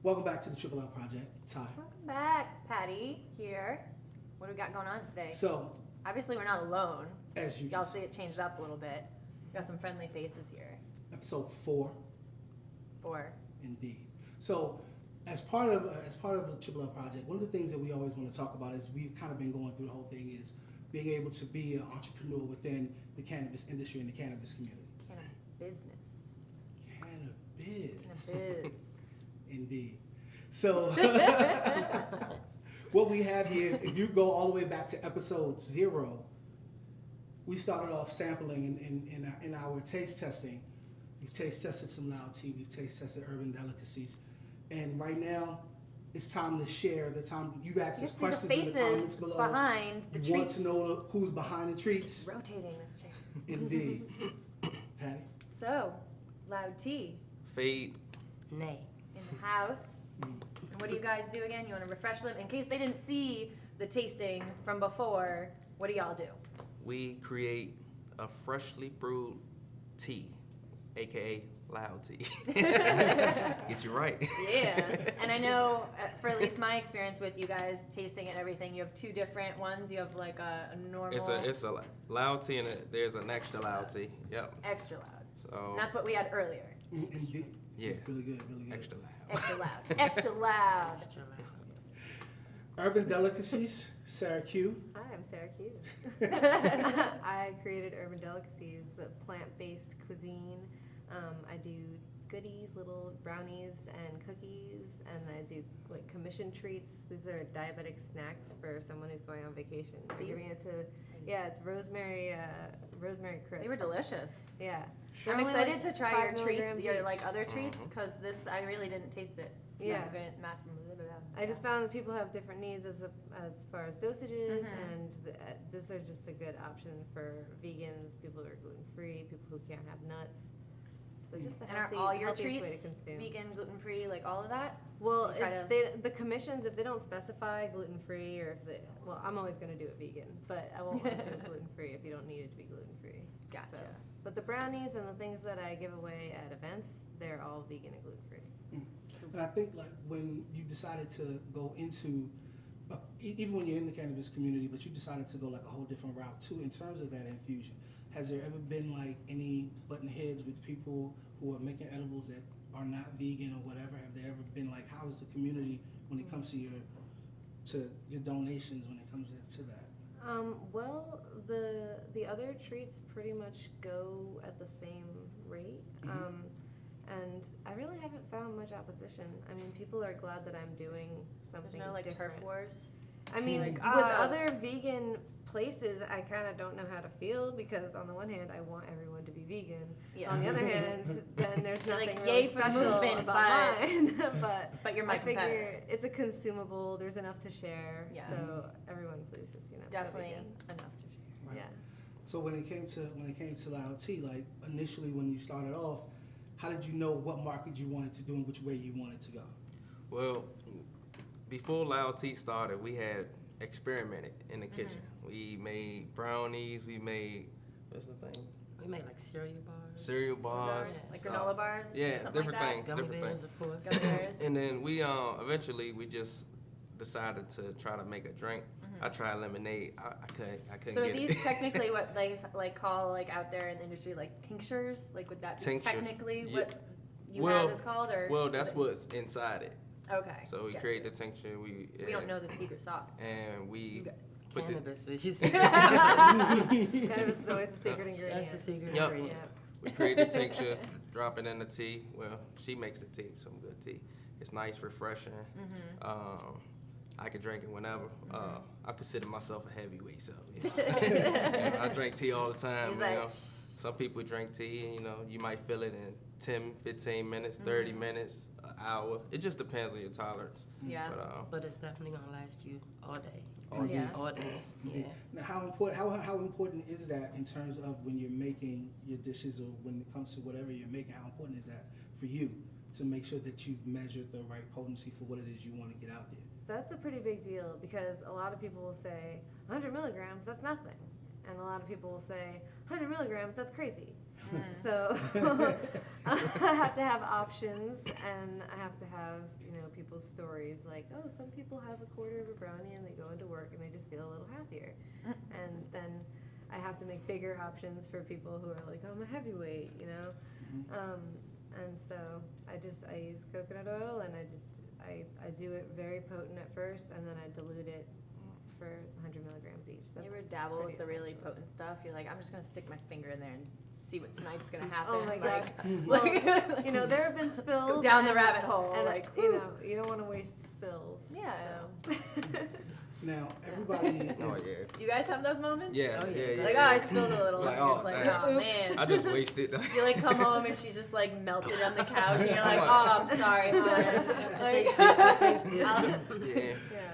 Welcome back to the Triple L Project. Ty. Welcome back, Patty here. What do we got going on today? So, obviously we're not alone. as you Y'all can see it changed up a little bit. We got some friendly faces here. episode 4, 4. indeed. So, as part of the Triple L Project, one of the things that we always want to talk about is we've kind of been going through the whole thing is being able to be an entrepreneur within the cannabis industry and the cannabis community. Business. Cannabis. Indeed. So, what we have here, if you go all the way back to episode 0, we started off sampling in our taste testing. We've taste tested some loud tea, we've taste tested urban delicacies. And right now, it's time to share the time. You've asked us questions in the comments below. Behind the you want treats. to know who's behind the treats. Rotating this chair. Indeed. Patty? So, loud tea Fade. Nay. in the house. And what do you guys do again? You want to refresh them? In case they didn't see the tasting from before, what do y'all do? We create a freshly brewed tea, aka loud tea. Get you right. Yeah. And I know, for at least my experience with you guys tasting it and everything, you have 2 different ones. You have like a normal, It's a loud tea and there's an extra loud tea. Yep. extra loud. So And that's what we had earlier. Indeed. Yeah. Really good, really good. extra loud. Extra loud. Extra loud. Extra loud. Urban delicacies, Sarah Q. Hi, I'm Sarah Q. I created Urban Delicacies, a plant-based cuisine. I do goodies, little brownies and cookies, and I do like commission treats. These are diabetic snacks for someone who's going on vacation. We're giving it to, it's rosemary crisps. They were delicious. Yeah. I'm They're only, excited like, to try 5 your treat, milligrams your each. like other treats, because this I really didn't taste it. Yeah. I'm good. I just found that people have different needs as far as dosages, Mhm. and this is just a good option for vegans, people who are gluten free, people who can't have nuts. So just the And are healthy, all your healthiest way to treats consume. vegan, gluten free, like all of that? Well, You try if the commissions, if they don't specify gluten free, or if they, well, I'm always going to do it vegan, but I won't always do it gluten free if you don't need it to be gluten free. Gotcha. So, but the brownies and the things that I give away at events, they're all vegan and gluten free. And I think like when you decided to go into, even when you're in the cannabis community, but you decided to go like a whole different route too in terms of that infusion. Has there ever been like any button heads with people who are making edibles that are not vegan or whatever? Have there ever been like, how is the community when it comes to your donations when it comes to that? Well, the other treats pretty much go at the same rate. Mhm. And I really haven't found much opposition. I mean, people are glad that I'm doing something There's no like different. turf wars. I mean, Like, with ah. other vegan places, I kind of don't know how to feel, because on the one hand, I want everyone to be vegan. Yeah. On the other hand, then there's You're nothing like, really yay for the special movement, about mine. But you're my I figure competitor. it's a consumable. There's enough to share. Yeah. So everyone, please just go Definitely vegan. enough to share. Right. Yeah. So when it came to loud tea, like initially when you started off, how did you know what market you wanted to do and which way you wanted to go? Well, before Loud Tea started, we had experimented in the kitchen. We made brownies. We made what's the thing? We made like cereal bars. Cereal bars. Like granola bars. Yeah, something different like things. Gummy different bears, things. of course. Gummy bears. And then we eventually we just decided to try to make a drink. I tried lemonade. I couldn't So are get these it. technically what they like call like out there in the industry like tinctures? Like would that be Tincture. technically Yeah. what you Well- have is called, or Well, that's what's inside it. okay? So we gotcha. create the tincture. We don't know the secret sauce. And You we guys. put the, Cannabis is just that's Cannabis is always the secret ingredient. the secret Yup. ingredient. we create the tincture, drop it in the tea. Well, she makes the tea, some good tea. It's nice, refreshing. I could drink it whenever. I consider myself a heavyweight, so you know, I drink tea all the time. He's You like, know, some people drink tea, and you know, you might feel it in 10, 15 minutes, 30 minutes, an hour. It just depends on your tolerance. Yeah. But it's definitely gonna last you all day. All day. All day. Yeah. Now, how important is that in terms of when you're making your dishes or when it comes to whatever you're making? How important is that for you to make sure that you've measured the right potency for what it is you want to get out there? That's a pretty big deal, because a lot of people will say 100 milligrams, that's nothing. And a lot of people will say 100 milligrams, that's crazy. So I have to have options, and I have to have, people people's stories, like, oh, some people have a quarter of a brownie and they go into work and they just feel a little happier. And then I have to make bigger options for people who are like, oh, I'm a heavyweight, you know? And so I use coconut oil, and I do it very potent at first, and then I dilute it for 100 milligrams each. You ever dabble pretty with the really essential. potent stuff? You're like, I'm just gonna stick my finger in there and see what tonight's gonna happen. Oh my like, God. like, You know, there have been spills. go down the and- rabbit hole, And like, you know, you don't want to waste spills. Yeah. So. Now, everybody is, Oh yeah. do you guys have those moments? Yeah, Oh, yeah, yeah. yeah. Like, oh, I spilled a little. Like, and you're oh, just like, damn. oh man. I just wasted. You like come home and she's just like melted on the couch, and you're like, I'm oh, I'm sorry, hon. Like, I taste it. Yeah.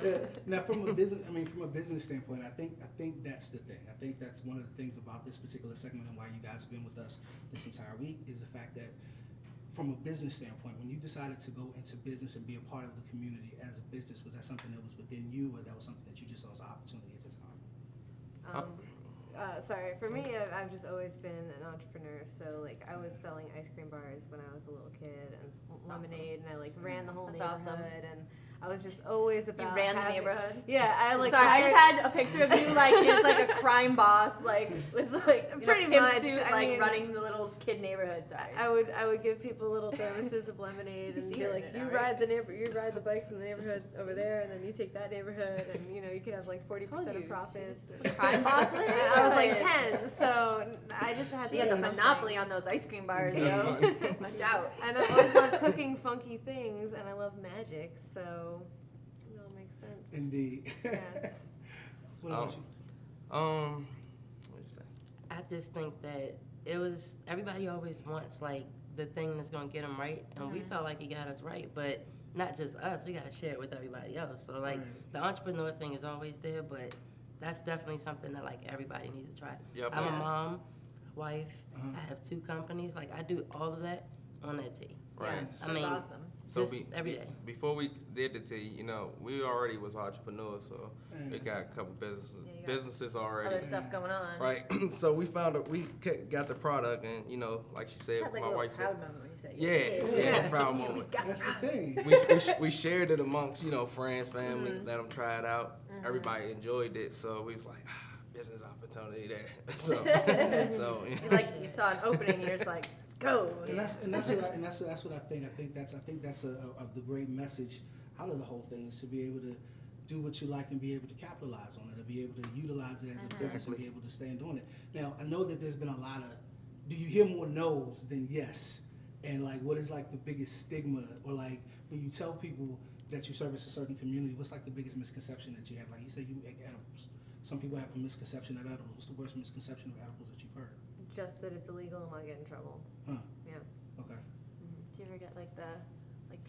yeah. Now, from a business standpoint, I think that's the thing. I think that's one of the things about this particular segment and why you guys have been with us this entire week is the fact that, from a business standpoint, when you decided to go into business and be a part of the community as a business, was that something that was within you, or that was something that you just saw as an opportunity at the time? Sorry, for me, I've just always been an entrepreneur. So like, I was selling ice cream bars when I was a little kid, and lemonade, and I like ran the whole That's awesome. neighborhood, and I was just always you about ran the having- neighborhood. Yeah, I like. Sorry, I just compared- had a picture of you like it's like a crime boss, like with like you know, Pretty pimp much, suit, I like mean- running the little kid neighborhood. Sorry. I would give people little thermoses of lemonade You and see be her in like, it you now, ride you ride the bikes in the neighborhood over there, and then you take that neighborhood, and you know you could have like 40% Told you, of profits. crime boss in the And I was like neighborhood. 10, so I just had She to had the do something. monopoly on those ice cream bars, That's yo. funny. Watch out. And I've always loved cooking funky things, and I love magic, so it all makes sense. Indeed. Yeah. What about you? What you say? I just think that it was, everybody always wants like the thing that's gonna get them right, and we felt like it got us right, but not just us, we gotta share it with everybody else. So like, Right. the entrepreneur thing is always there, but that's definitely something that like everybody needs to try. Yep. I'm a Yeah. mom, wife, Uh-huh. I have 2 companies, like I do all of that on that tea. Right. Yeah, I mean, that's awesome. So just every day. before we did the tea, you know, we already was entrepreneurs, so we got a couple businesses, Yeah, you got businesses already. Other stuff going on. Right. So we found that we got the product, and you know, like she You said, had like a my little wife proud said, moment when you said yeah, proud moment. That's the thing. We shared it amongst, you know, friends, family, let them try it out. Everybody enjoyed it, so we was like, business opportunity there. So, You saw an opening, and you're just like, let's go. And that's what I think. I think that's the great message out of the whole thing is to be able to do what you like and be able to capitalize on it, and be able to utilize it as a business and be able to stand on it. Now, I know that there's been a lot of. Do you hear more no's than yes? And like, what is like the biggest stigma, or like when you tell people that you service a certain community, what's like the biggest misconception that you have? Like you say, you make edibles. Some people have a misconception of edibles. What's the worst misconception of edibles that you've heard? Just that it's illegal and I'll get in trouble. Huh. Yeah. Okay. Do you ever get like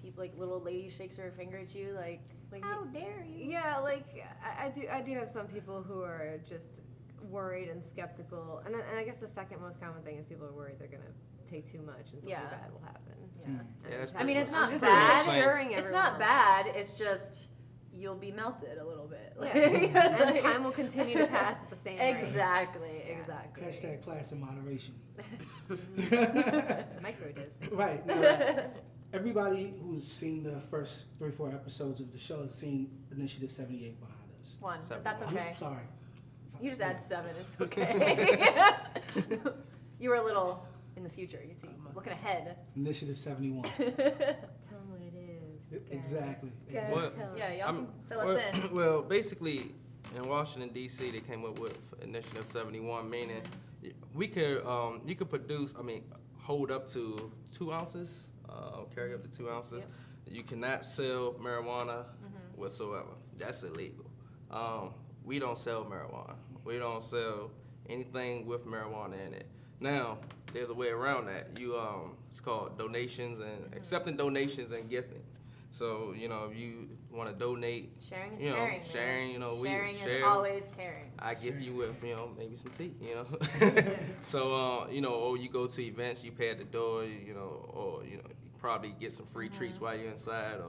people, like little lady shakes her finger at you, like how dare you? Yeah, like I do have some people who are just worried and skeptical, and I guess the second most common thing is people are worried they're gonna take too much and something Yeah. bad will happen. Yeah. Mm. Yeah, that's I mean, it's pretty not much- bad. pretty much Assuring It's everyone. not bad. It's just you'll be melted a little bit. Yeah. And time will continue to pass at the same rate. Exactly. Exactly. Hashtag class and moderation. Micro does. Right. Now, everybody who's seen the first 3-4 episodes of the show has seen Initiative 78 behind us. One. Seven. That's okay. I'm sorry. You just add 7. It's okay. You were a little in the future. You see, looking ahead. Initiative 71. Tell them what it is. guys. Exactly. Guys, Well, tell 'em. Yeah, y'all I'm- can fill us in. Well, basically, in Washington D.C., they came up with Initiative 71, meaning we could you could produce, hold up to 2 ounces, carry up to 2 ounces. Yep. You cannot sell marijuana whatsoever. That's illegal. We don't sell marijuana. We don't sell anything with marijuana in it. Now, there's a way around that. It's called donations and accepting donations and gifting. So, if you want to donate, Sharing is you know, caring. man. sharing, we Sharing share. is always caring. I gift you with, maybe some tea, So, or you go to events, you pay at the door, or, you probably get some free treats while you're inside.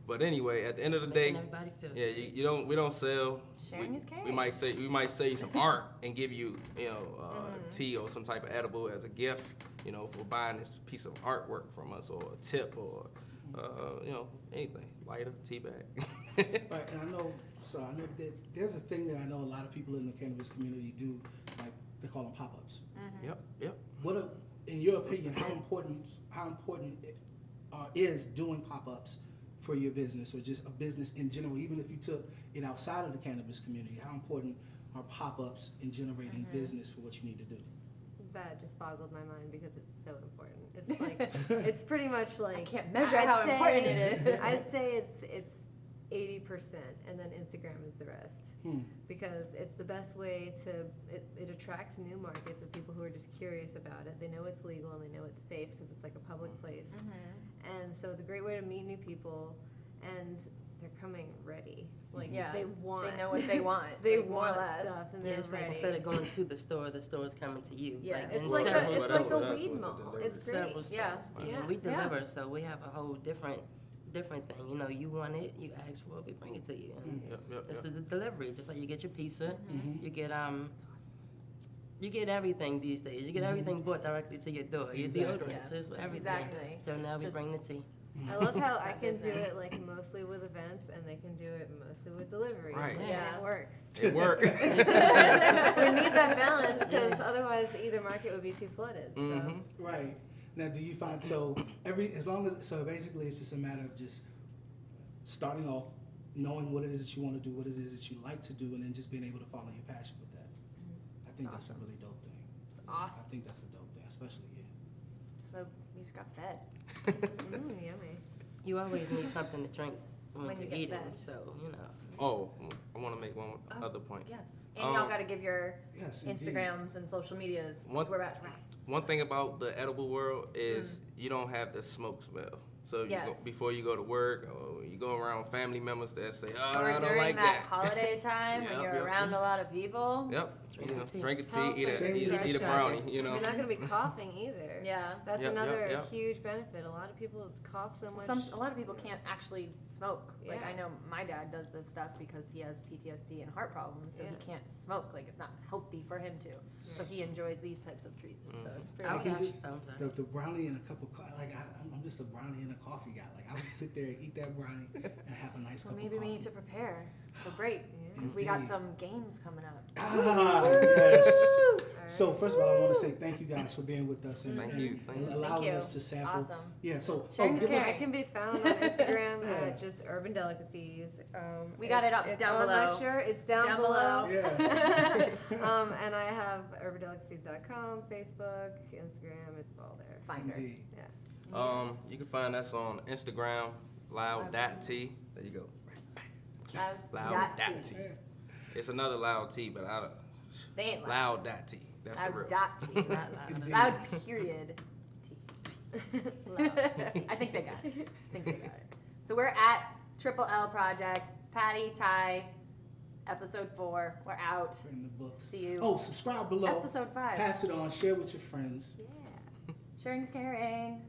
But anyway, at the end of the day, Making everybody feel yeah, good. we don't sell. Sharing is caring. We might say some art and give you, tea or some type of edible as a gift, for buying this piece of artwork from us, or a tip, or Anything, lighter, tea bag. Right, and I know that there's a thing that I know a lot of people in the cannabis community do, like they call them pop-ups. Yep. In your opinion, how important is doing pop-ups for your business or just a business in general, even if you took it outside of the cannabis community? How important are pop-ups in generating business for what you need to do? That just boggled my mind because it's so important. It's like it's pretty much like I can't measure how important it is. I'd say it's 80%, and then Instagram is the rest. Because it's the best way to it attracts new markets of people who are just curious about it. They know it's legal and they know it's safe because it's like a public place, and so it's a great way to meet new people, and they're coming ready. Like they know what they want. They like, want more or less. stuff, and Yeah, they're it's like ready. instead of going to the store's coming to you. Yeah, like, It's in like several it's stores. like a That's weed what mall. the It's great. Several stores. Yeah. And we deliver, so we have a whole different thing. You want it, you ask for it, we bring it to you. And it's the delivery, just like you get your pizza, you get everything these days. You get everything brought directly to your door. Your deodorants, it's everything. Exactly. So now we Just- bring the tea. I love how I can do business. it like mostly with events, and they can do it mostly with delivery. Right. And Yeah. it works. It worked. We need that balance because otherwise either market would be too flooded. So. Right. Now, do you find basically it's just a matter of just starting off, knowing what it is that you want to do, what it is that you like to do, and then just being able to follow your passion with that. I think that's a really dope thing. It's awesome. I think that's a dope thing, especially So you just got fed. Yummy. You always need something to drink when When you you're get eating, fed. so Oh, I want to make one other point. Yes. And y'all got to give your Yes, indeed. Instagrams and social medias. 'Cause One- we're about to wrap. One thing about the edible world is you don't have the smoke smell. So Yes. before you go to work, or you go around family members that say, "Oh, Or I don't during like that that." holiday time when Yep, you're yep. around a lot of people. Yep. Drink a tea. Drink a tea, Health eat is a pressure. brownie. You know. You're not going to be coughing either. Yeah. That's Yep, another yep. huge benefit. A lot of people cough so much. A lot of people can't actually smoke. Like Yeah. I know my dad does this stuff because he has PTSD and heart problems, so he Yeah. can't smoke. Like it's not healthy for him to. So he enjoys these types of treats. So it's pretty. I'll can catch just- something. the brownie and a cup of coffee. Like I'm just a brownie and a coffee guy. Like I would sit there and eat that brownie and have a nice So cup maybe of we coffee. need to prepare for break because we got Indeed. some games coming up. Yes. So first of all, I want to say thank you guys for being with us and, Thank and you. Thank you. allowing Thank you. us to sample. Awesome. Yeah. So Sharing is give caring. us. I can be found on Instagram Yeah. at just Urban Delicacies. We got it up it's down on below. my shirt. It's down, Down below. Yeah. And I have urbandelicacies.com, Facebook, Instagram. It's all there. Find her. Indeed. Yeah. You can find us on Instagram, loud.t. There you go. Loud.t. Yeah. It's another loud T, but I don't. They ain't loud. Loud.t. That's the Loud real. dot T. Not loud. Indeed. Loud period T. I think they got it. So we're at Triple L Project, Patty, Ty, episode 4. We're out. In the books. See you. Oh, subscribe below. Episode 5. Pass it on. Share with your friends. Yeah. Sharing is caring.